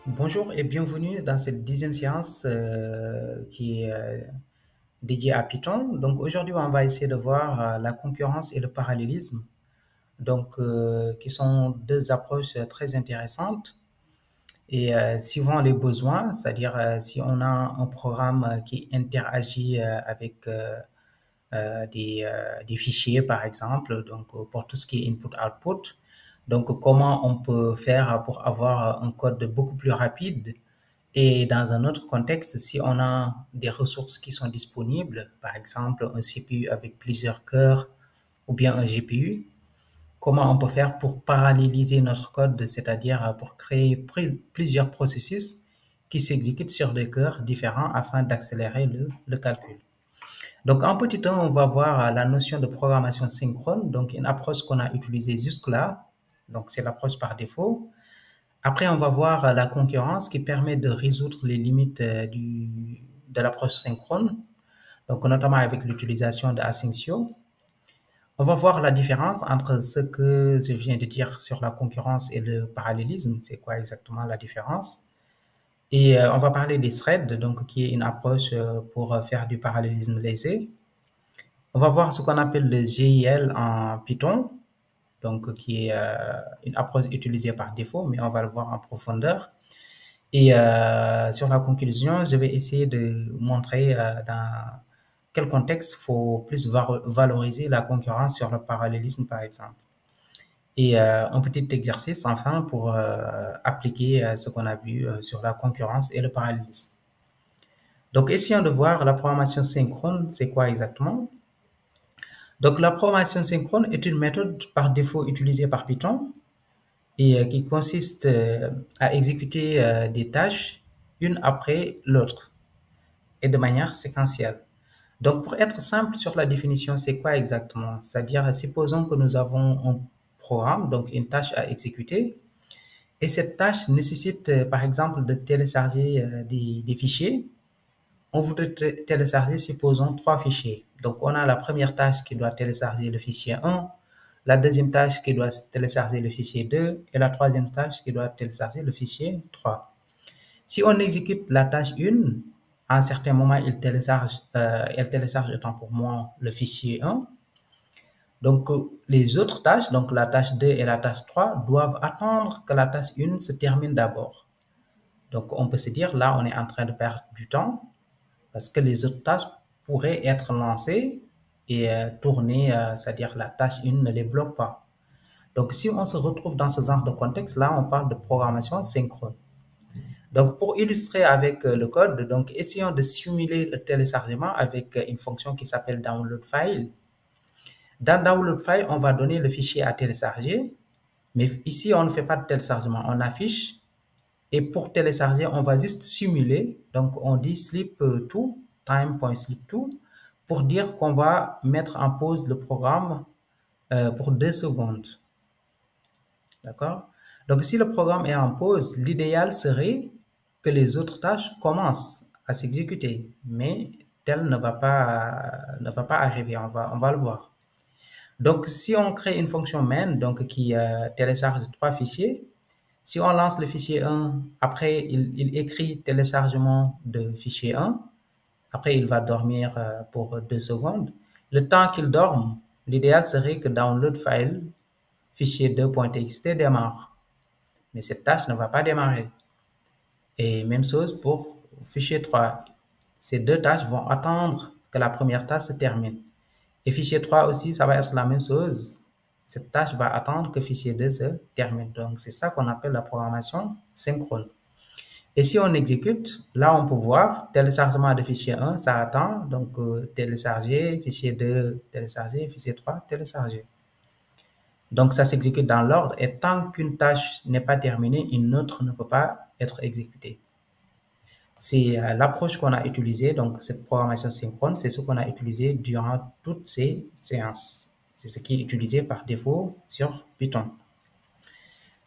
Bonjour et bienvenue dans cette 10e séance qui est dédiée à Python. Donc aujourd'hui, on va essayer de voir la concurrence et le parallélisme, qui sont deux approches très intéressantes. Et suivant les besoins, c'est-à-dire si on a un programme qui interagit avec des fichiers, par exemple, pour tout ce qui est input-output. Donc, comment on peut faire pour avoir un code beaucoup plus rapide et dans un autre contexte, si on a des ressources qui sont disponibles, par exemple un CPU avec plusieurs cœurs ou bien un GPU, comment on peut faire pour paralléliser notre code, c'est-à-dire pour créer plusieurs processus qui s'exécutent sur des cœurs différents afin d'accélérer le calcul. Donc, en petit temps, on va voir la notion de programmation synchrone, donc une approche qu'on a utilisée jusque-là. Donc, c'est l'approche par défaut. Après, on va voir la concurrence qui permet de résoudre les limites de l'approche synchrone, donc notamment avec l'utilisation de Asyncio. On va voir la différence entre ce que je viens de dire sur la concurrence et le parallélisme. C'est quoi exactement la différence? Et on va parler des threads, donc qui est une approche pour faire du parallélisme lésé. On va voir ce qu'on appelle le GIL en Python, donc qui est une approche utilisée par défaut, mais on va le voir en profondeur. Et sur la conclusion, je vais essayer de montrer dans quel contexte il faut plus valoriser la concurrence sur le parallélisme, par exemple. Et un petit exercice, enfin, pour appliquer ce qu'on a vu sur la concurrence et le parallélisme. Donc, essayons de voir la programmation synchrone, c'est quoi exactement? Donc, la programmation synchrone est une méthode par défaut utilisée par Python et qui consiste à exécuter des tâches une après l'autre et de manière séquentielle. Donc, pour être simple sur la définition, c'est quoi exactement? C'est-à-dire, supposons que nous avons un programme, donc une tâche à exécuter, et cette tâche nécessite, par exemple, de télécharger des fichiers. On voudrait télécharger, supposons, trois fichiers. Donc, on a la première tâche qui doit télécharger le fichier 1, la deuxième tâche qui doit télécharger le fichier 2 et la troisième tâche qui doit télécharger le fichier 3. Si on exécute la tâche 1, à un certain moment, elle télécharge autant pour moi le fichier 1. Donc, les autres tâches, donc la tâche 2 et la tâche 3, doivent attendre que la tâche 1 se termine d'abord. Donc, on peut se dire, là, on est en train de perdre du temps parce que les autres tâches pourraient être lancées et tourner, c'est-à-dire la tâche 1 ne les bloque pas. Donc, si on se retrouve dans ce genre de contexte, là, on parle de programmation synchrone. Donc, pour illustrer avec le code, donc essayons de simuler le téléchargement avec une fonction qui s'appelle download file. Dans download file, on va donner le fichier à télécharger, mais ici, on ne fait pas de téléchargement, on affiche. Et pour télécharger, on va juste simuler. Donc, on dit sleep to, time.sleep2, pour dire qu'on va mettre en pause le programme pour 2 secondes. D'accord? Donc, si le programme est en pause, l'idéal serait que les autres tâches commencent à s'exécuter, mais tel ne va pas arriver, on va le voir. Donc, si on crée une fonction main donc, qui télécharge trois fichiers, si on lance le fichier 1, après il écrit téléchargement de fichier 1, après il va dormir pour 2 secondes. Le temps qu'il dorme, l'idéal serait que download file fichier 2.txt démarre. Mais cette tâche ne va pas démarrer. Et même chose pour fichier 3. Ces deux tâches vont attendre que la première tâche se termine. Et fichier 3 aussi, ça va être la même chose. Cette tâche va attendre que fichier 2 se termine. Donc, c'est ça qu'on appelle la programmation synchrone. Et si on exécute, là, on peut voir téléchargement de fichier 1, ça attend. Donc, télécharger, fichier 2, télécharger, fichier 3, télécharger. Donc, ça s'exécute dans l'ordre et tant qu'une tâche n'est pas terminée, une autre ne peut pas être exécutée. C'est l'approche qu'on a utilisée, donc cette programmation synchrone, c'est ce qu'on a utilisé durant toutes ces séances. C'est ce qui est utilisé par défaut sur Python.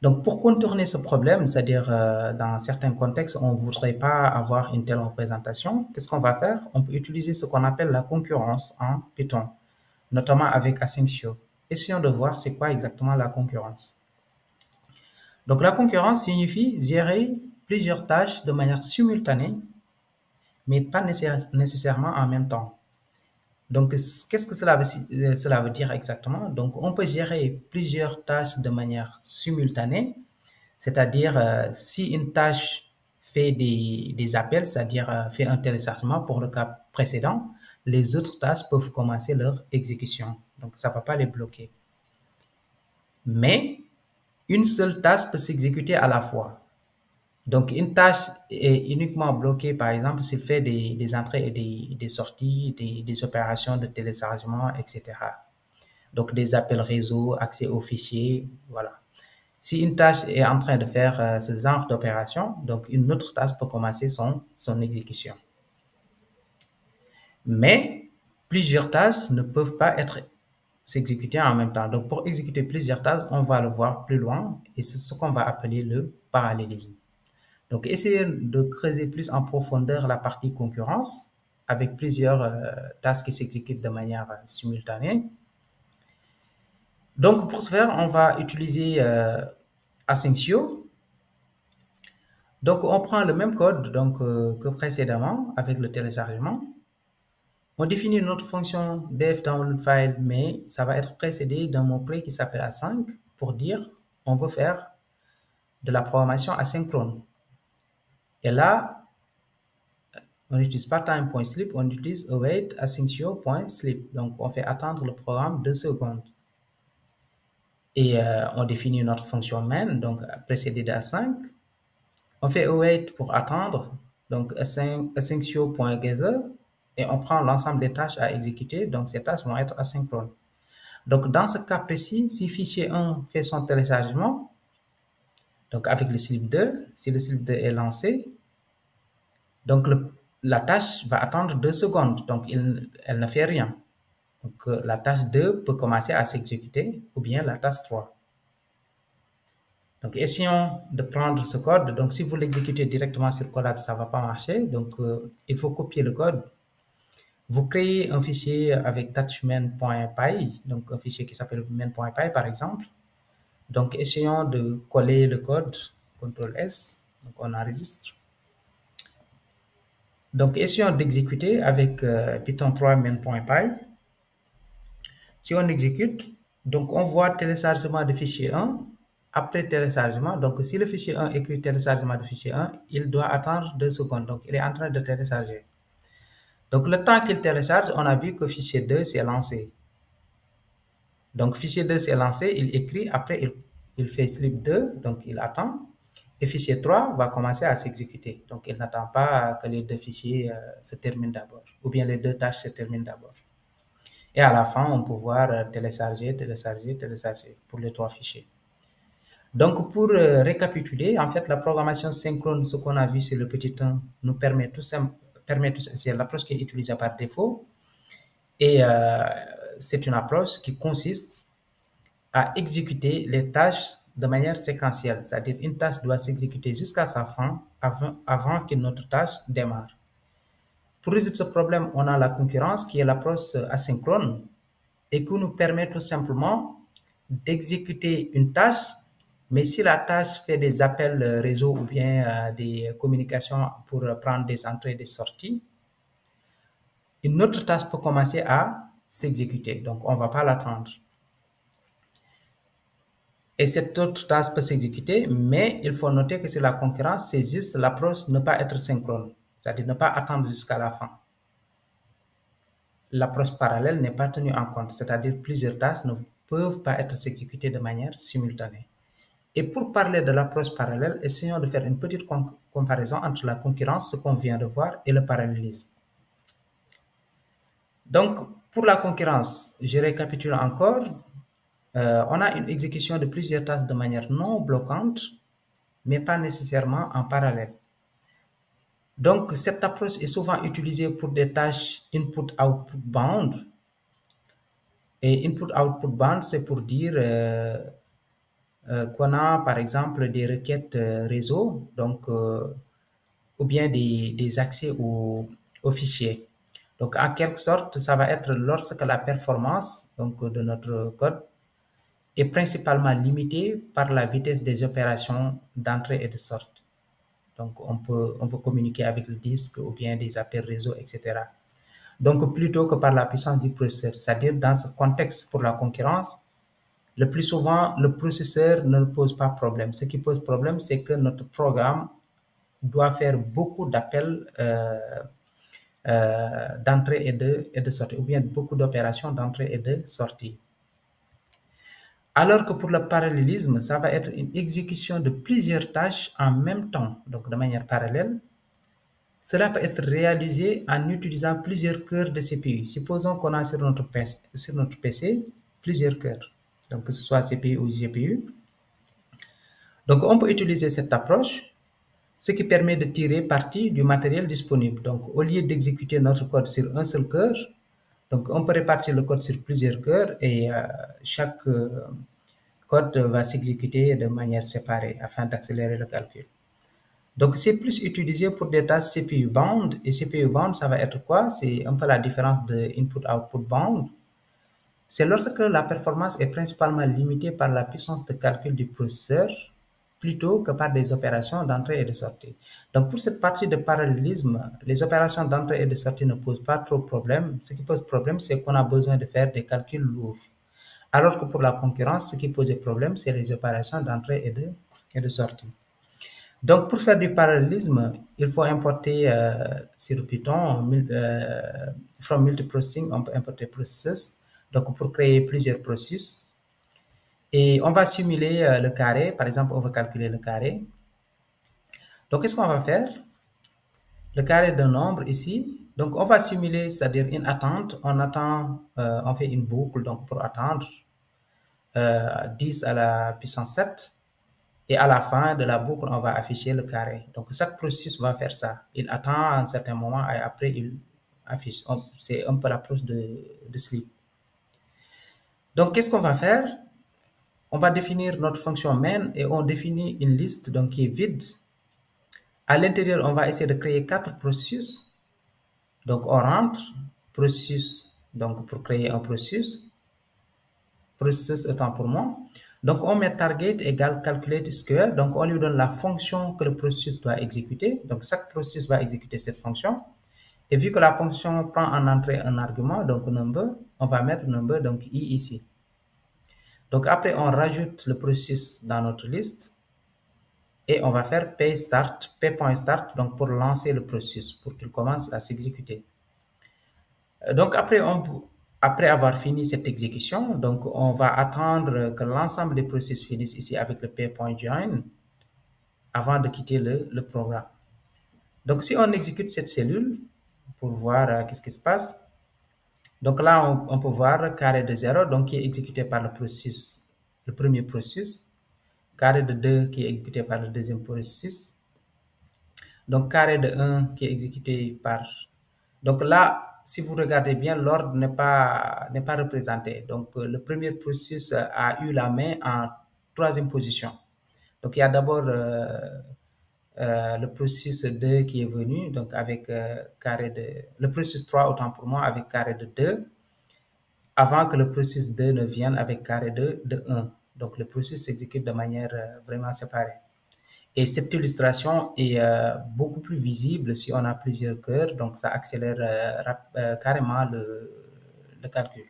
Donc, pour contourner ce problème, c'est-à-dire dans certains contextes, on ne voudrait pas avoir une telle représentation, qu'est-ce qu'on va faire? On peut utiliser ce qu'on appelle la concurrence en Python, notamment avec Asyncio. Essayons de voir c'est quoi exactement la concurrence. Donc, la concurrence signifie gérer plusieurs tâches de manière simultanée, mais pas nécessairement en même temps. Donc, qu'est-ce que cela veut dire exactement? Donc, on peut gérer plusieurs tâches de manière simultanée, c'est-à-dire si une tâche fait des appels, c'est-à-dire fait un téléchargement pour le cas précédent, les autres tâches peuvent commencer leur exécution. Donc, ça ne va pas les bloquer. Mais une seule tâche peut s'exécuter à la fois. Donc, une tâche est uniquement bloquée, par exemple, s'il fait des entrées et des sorties, des opérations de téléchargement, etc. Donc, des appels réseau, accès aux fichiers, voilà. Si une tâche est en train de faire ce genre d'opération, donc une autre tâche peut commencer son exécution. Mais plusieurs tâches ne peuvent pas être s'exécuter en même temps. Donc, pour exécuter plusieurs tâches, on va le voir plus loin et c'est ce qu'on va appeler le parallélisme. Donc, essayez de creuser plus en profondeur la partie concurrence avec plusieurs tâches qui s'exécutent de manière simultanée. Donc, pour ce faire, on va utiliser Asyncio. Donc, on prend le même code que précédemment avec le téléchargement. On définit notre fonction def download file, mais ça va être précédé d'un mot-clé qui s'appelle async pour dire on veut faire de la programmation asynchrone. Et là, on n'utilise pas time.sleep, on utilise await asyncio.sleep. Donc, on fait attendre le programme 2 secondes. Et on définit notre fonction main, donc précédée d'async. On fait await pour attendre, donc asyncio.gather, et on prend l'ensemble des tâches à exécuter, donc ces tâches vont être asynchrones. Donc, dans ce cas précis, si fichier 1 fait son téléchargement, donc avec le slip 2, si le slip 2 est lancé, donc la tâche va attendre 2 secondes, donc elle ne fait rien. Donc, la tâche 2 peut commencer à s'exécuter, ou bien la tâche 3. Donc, essayons de prendre ce code. Donc, si vous l'exécutez directement sur Colab, ça ne va pas marcher. Donc, il faut copier le code. Vous créez un fichier avec touchmain.py, donc un fichier qui s'appelle main.py par exemple. Donc, essayons de coller le code, CTRL-S, donc on enregistre. Donc, essayons d'exécuter avec Python 3 main.py. Si on exécute, donc on voit téléchargement de fichier 1. Après téléchargement, donc si le fichier 1 écrit téléchargement de fichier 1, il doit attendre 2 secondes. Donc, il est en train de télécharger. Donc, le temps qu'il télécharge, on a vu que fichier 2 s'est lancé. Donc, fichier 2 s'est lancé, il écrit, après il fait slip 2, donc il attend. Et fichier 3 va commencer à s'exécuter. Donc, il n'attend pas que les deux fichiers se terminent d'abord, ou bien les deux tâches se terminent d'abord. Et à la fin, on peut voir télécharger pour les 3 fichiers. Donc, pour récapituler, en fait, la programmation synchrone, ce qu'on a vu sur le petit 1, nous permet c'est l'approche qui est utilisée par défaut. Et c'est une approche qui consiste à exécuter les tâches de manière séquentielle, c'est-à-dire une tâche doit s'exécuter jusqu'à sa fin avant qu'une autre tâche démarre. Pour résoudre ce problème, on a la concurrence qui est l'approche asynchrone et qui nous permet tout simplement d'exécuter une tâche, mais si la tâche fait des appels réseau ou bien des communications pour prendre des entrées et des sorties, une autre tâche peut commencer à s'exécuter, donc on ne va pas l'attendre. Et cette autre tâche peut s'exécuter, mais il faut noter que sur la concurrence, c'est juste l'approche ne pas être synchrone, c'est-à-dire ne pas attendre jusqu'à la fin. L'approche parallèle n'est pas tenue en compte, c'est-à-dire plusieurs tâches ne peuvent pas être exécutées de manière simultanée. Et pour parler de l'approche parallèle, essayons de faire une petite comparaison entre la concurrence, ce qu'on vient de voir, et le parallélisme. Donc, pour la concurrence, je récapitule encore. On a une exécution de plusieurs tâches de manière non bloquante, mais pas nécessairement en parallèle. Donc, cette approche est souvent utilisée pour des tâches input-output bound. Et input-output bound, c'est pour dire qu'on a, par exemple, des requêtes réseau, donc, ou bien des accès aux fichiers. Donc, en quelque sorte, ça va être lorsque la performance de notre code est principalement limitée par la vitesse des opérations d'entrée et de sortie. Donc, on peut communiquer avec le disque ou bien des appels réseau, etc. Donc, plutôt que par la puissance du processeur. C'est-à-dire, dans ce contexte pour la concurrence, le plus souvent, le processeur ne pose pas problème. Ce qui pose problème, c'est que notre programme doit faire beaucoup d'appels d'entrée et de sortie, ou bien beaucoup d'opérations d'entrée et de sortie. Alors que pour le parallélisme, ça va être une exécution de plusieurs tâches en même temps, donc de manière parallèle. Cela peut être réalisé en utilisant plusieurs cœurs de CPU. Supposons qu'on a sur notre PC plusieurs cœurs, donc que ce soit CPU ou GPU. Donc on peut utiliser cette approche, ce qui permet de tirer parti du matériel disponible. Donc au lieu d'exécuter notre code sur un seul cœur, donc on peut répartir le code sur plusieurs cœurs et chaque code va s'exécuter de manière séparée afin d'accélérer le calcul. Donc, c'est plus utilisé pour des tâches CPU bound. Et CPU bound, ça va être quoi? C'est un peu la différence de input-output bound. C'est lorsque la performance est principalement limitée par la puissance de calcul du processeur plutôt que par des opérations d'entrée et de sortie. Donc, pour cette partie de parallélisme, les opérations d'entrée et de sortie ne posent pas trop de problème. Ce qui pose problème, c'est qu'on a besoin de faire des calculs lourds. Alors que pour la concurrence, ce qui posait problème, c'est les opérations d'entrée et de sortie. Donc, pour faire du parallélisme, il faut importer sur Python, from multiprocessing, on peut importer processes, donc pour créer plusieurs processus. Et on va simuler le carré, par exemple, on va calculer le carré. Donc, qu'est-ce qu'on va faire? Le carré d'un nombre ici, donc on va simuler, c'est-à-dire une attente, on fait une boucle donc pour attendre 10 à la puissance 7. Et à la fin de la boucle, on va afficher le carré. Donc, chaque processus va faire ça. Il attend à un certain moment et après, il affiche. C'est un peu l'approche de sleep. Donc, qu'est-ce qu'on va faire? On va définir notre fonction main et on définit une liste donc, qui est vide. À l'intérieur, on va essayer de créer 4 processus. Donc, on rentre, processus, donc pour créer un processus étant pour moi. Donc, on met target égale calculate square. Donc, on lui donne la fonction que le processus doit exécuter. Donc, chaque processus va exécuter cette fonction. Et vu que la fonction prend en entrée un argument, donc number, on va mettre number, donc i ici. Donc, après, on rajoute le processus dans notre liste. Et on va faire p.start, donc pour lancer le processus, pour qu'il commence à s'exécuter. Donc, après avoir fini cette exécution, donc on va attendre que l'ensemble des processus finissent ici avec le p.join avant de quitter le programme. Donc, si on exécute cette cellule pour voir qu'est-ce qui se passe, donc là, on peut voir carré de 0, donc qui est exécuté par le premier processus, carré de 2 qui est exécuté par le deuxième processus, donc carré de 1 qui est exécuté par... Donc là, si vous regardez bien, l'ordre n'est pas représenté. Donc, le premier processus a eu la main en troisième position. Donc, il y a d'abord le processus 2 qui est venu, donc avec carré de... Le processus 3, autant pour moi, avec carré de 2, avant que le processus 2 ne vienne avec carré de 1. Donc, le processus s'exécute de manière vraiment séparée. Et cette illustration est beaucoup plus visible si on a plusieurs cœurs, donc ça accélère carrément le calcul.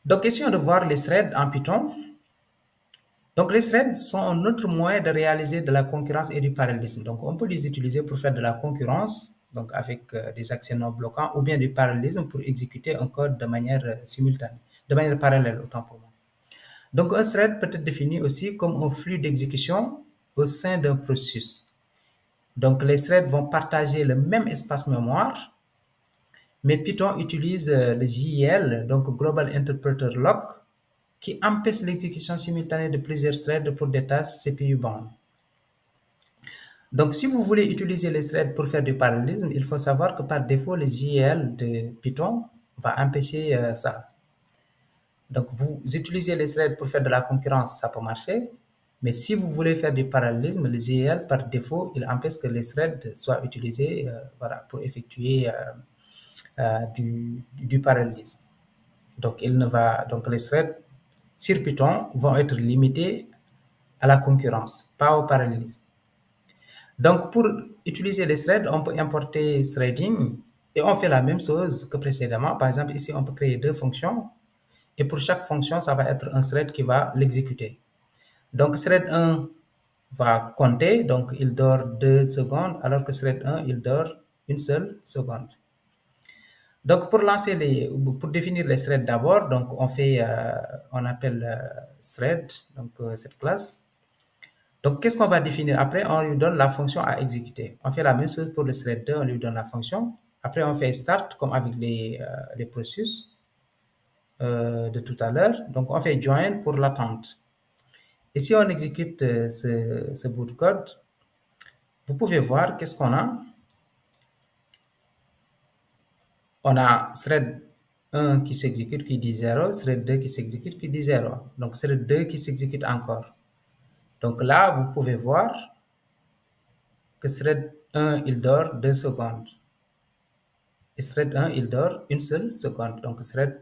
Donc, question de voir les threads en Python. Donc, les threads sont un autre moyen de réaliser de la concurrence et du parallélisme. Donc, on peut les utiliser pour faire de la concurrence, donc avec des accès non bloquants, ou bien du parallélisme pour exécuter un code de manière simultanée, de manière parallèle, autant pour moi. Donc, un thread peut être défini aussi comme un flux d'exécution au sein d'un processus. Donc, les threads vont partager le même espace mémoire, mais Python utilise le JIL, donc Global Interpreter Lock, qui empêche l'exécution simultanée de plusieurs threads pour des tâches CPU bound. Donc, si vous voulez utiliser les threads pour faire du parallélisme, il faut savoir que par défaut, le JIL de Python va empêcher ça. Donc, vous utilisez les threads pour faire de la concurrence, ça peut marcher. Mais si vous voulez faire du parallélisme, le GL, par défaut, il empêche que les threads soient utilisés voilà, pour effectuer du parallélisme. Donc, les threads sur Python vont être limités à la concurrence, pas au parallélisme. Donc, pour utiliser les threads, on peut importer threading et on fait la même chose que précédemment. Par exemple, ici, on peut créer deux fonctions et pour chaque fonction, ça va être un thread qui va l'exécuter. Donc, thread 1 va compter, donc il dort 2 secondes, alors que thread 1, il dort une seule seconde. Donc, pour définir les threads d'abord, donc on appelle thread, donc cette classe. Donc, qu'est-ce qu'on va définir? Après, on lui donne la fonction à exécuter. On fait la même chose pour le thread 2, on lui donne la fonction. Après, on fait start, comme avec les processus de tout à l'heure. Donc, on fait join pour l'attente. Et si on exécute ce bout de code, vous pouvez voir qu'est-ce qu'on a. On a thread 1 qui s'exécute, qui dit 0, thread 2 qui s'exécute, qui dit 0. Donc, thread 2 qui s'exécute encore. Donc là, vous pouvez voir que thread 1, il dort 2 secondes. Et thread 1, il dort une seule seconde. Donc, thread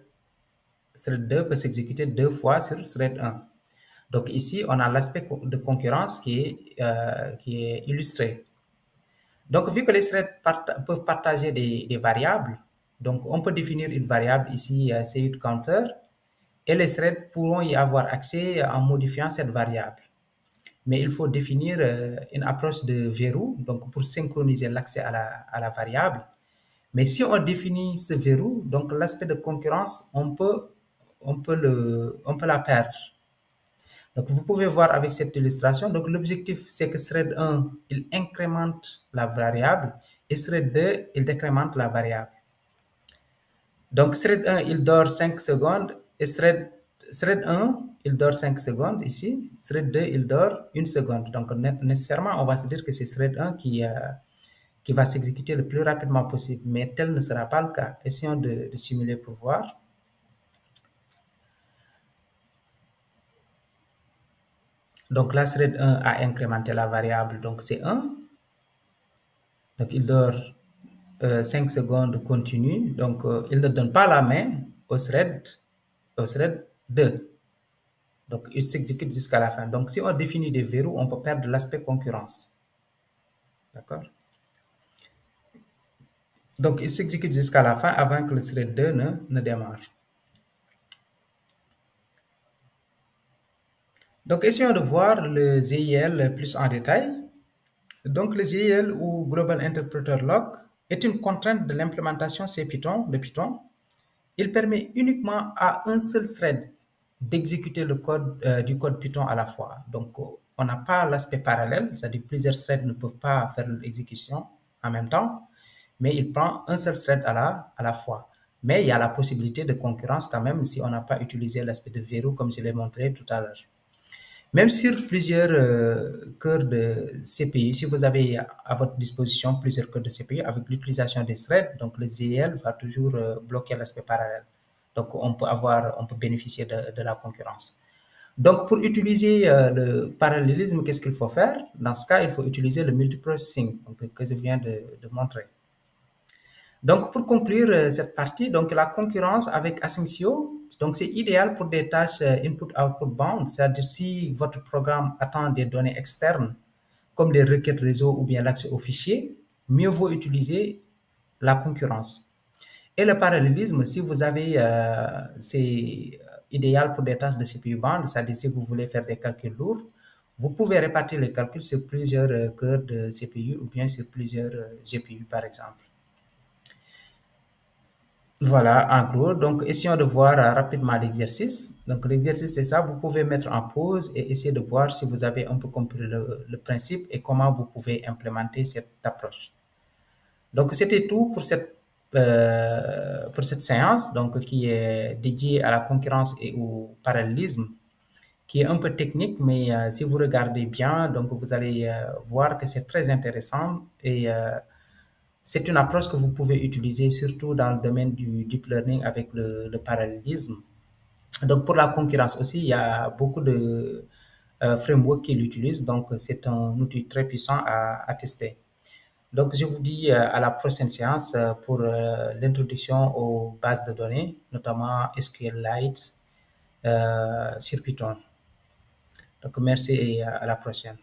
2 peut s'exécuter 2 fois sur thread 1. Donc ici, on a l'aspect de concurrence qui est illustré. Donc, vu que les threads peuvent partager des variables, donc on peut définir une variable ici, counter, et les threads pourront y avoir accès en modifiant cette variable. Mais il faut définir une approche de verrou, donc pour synchroniser l'accès à la variable. Mais si on définit ce verrou, donc l'aspect de concurrence, on peut la perdre. Donc, vous pouvez voir avec cette illustration, donc l'objectif, c'est que thread 1, il incrémente la variable et thread 2, il décrémente la variable. Donc, thread 1, il dort 5 secondes et thread 1, il dort 5 secondes ici, thread 2, il dort 1 seconde. Donc, nécessairement, on va se dire que c'est thread 1 qui va s'exécuter le plus rapidement possible, mais tel ne sera pas le cas. Essayons de simuler pour voir. Donc là, thread 1 a incrémenté la variable, donc c'est 1. Donc il dort 5 secondes continue, donc il ne donne pas la main au thread 2. Donc il s'exécute jusqu'à la fin. Donc si on définit des verrous, on peut perdre l'aspect concurrence. D'accord? Donc il s'exécute jusqu'à la fin avant que le thread 2 ne démarre. Donc essayons de voir le GIL plus en détail. Donc le GIL ou Global Interpreter Lock est une contrainte de l'implémentation de Python. Il permet uniquement à un seul thread d'exécuter le code du code Python à la fois. Donc on n'a pas l'aspect parallèle, c'est-à-dire plusieurs threads ne peuvent pas faire l'exécution en même temps, mais il prend un seul thread à la fois. Mais il y a la possibilité de concurrence quand même si on n'a pas utilisé l'aspect de verrou comme je l'ai montré tout à l'heure. Même sur plusieurs cœurs de CPU, si vous avez à votre disposition plusieurs cœurs de CPU avec l'utilisation des threads, donc le GL va toujours bloquer l'aspect parallèle. Donc on peut bénéficier de la concurrence. Donc pour utiliser le parallélisme, qu'est-ce qu'il faut faire? Dans ce cas, il faut utiliser le multiprocessing que je viens de montrer. Donc, pour conclure cette partie, donc la concurrence avec Asyncio, donc c'est idéal pour des tâches input-output bound, c'est-à-dire si votre programme attend des données externes, comme les requêtes réseau ou bien l'accès aux fichiers, mieux vaut utiliser la concurrence. Et le parallélisme, si vous avez, c'est idéal pour des tâches de CPU bound, c'est-à-dire si vous voulez faire des calculs lourds, vous pouvez répartir les calculs sur plusieurs cœurs de CPU ou bien sur plusieurs GPU par exemple. Voilà, en gros, donc essayons de voir rapidement l'exercice. Donc l'exercice, c'est ça, vous pouvez mettre en pause et essayer de voir si vous avez un peu compris le principe et comment vous pouvez implémenter cette approche. Donc c'était tout pour cette séance donc, qui est dédiée à la concurrence et au parallélisme, qui est un peu technique, mais si vous regardez bien, donc vous allez voir que c'est très intéressant et c'est une approche que vous pouvez utiliser surtout dans le domaine du deep learning avec le parallélisme. Donc pour la concurrence aussi, il y a beaucoup de frameworks qui l'utilisent, donc c'est un outil très puissant à tester. Donc je vous dis à la prochaine séance pour l'introduction aux bases de données, notamment SQLite sur Python. Donc merci et à la prochaine.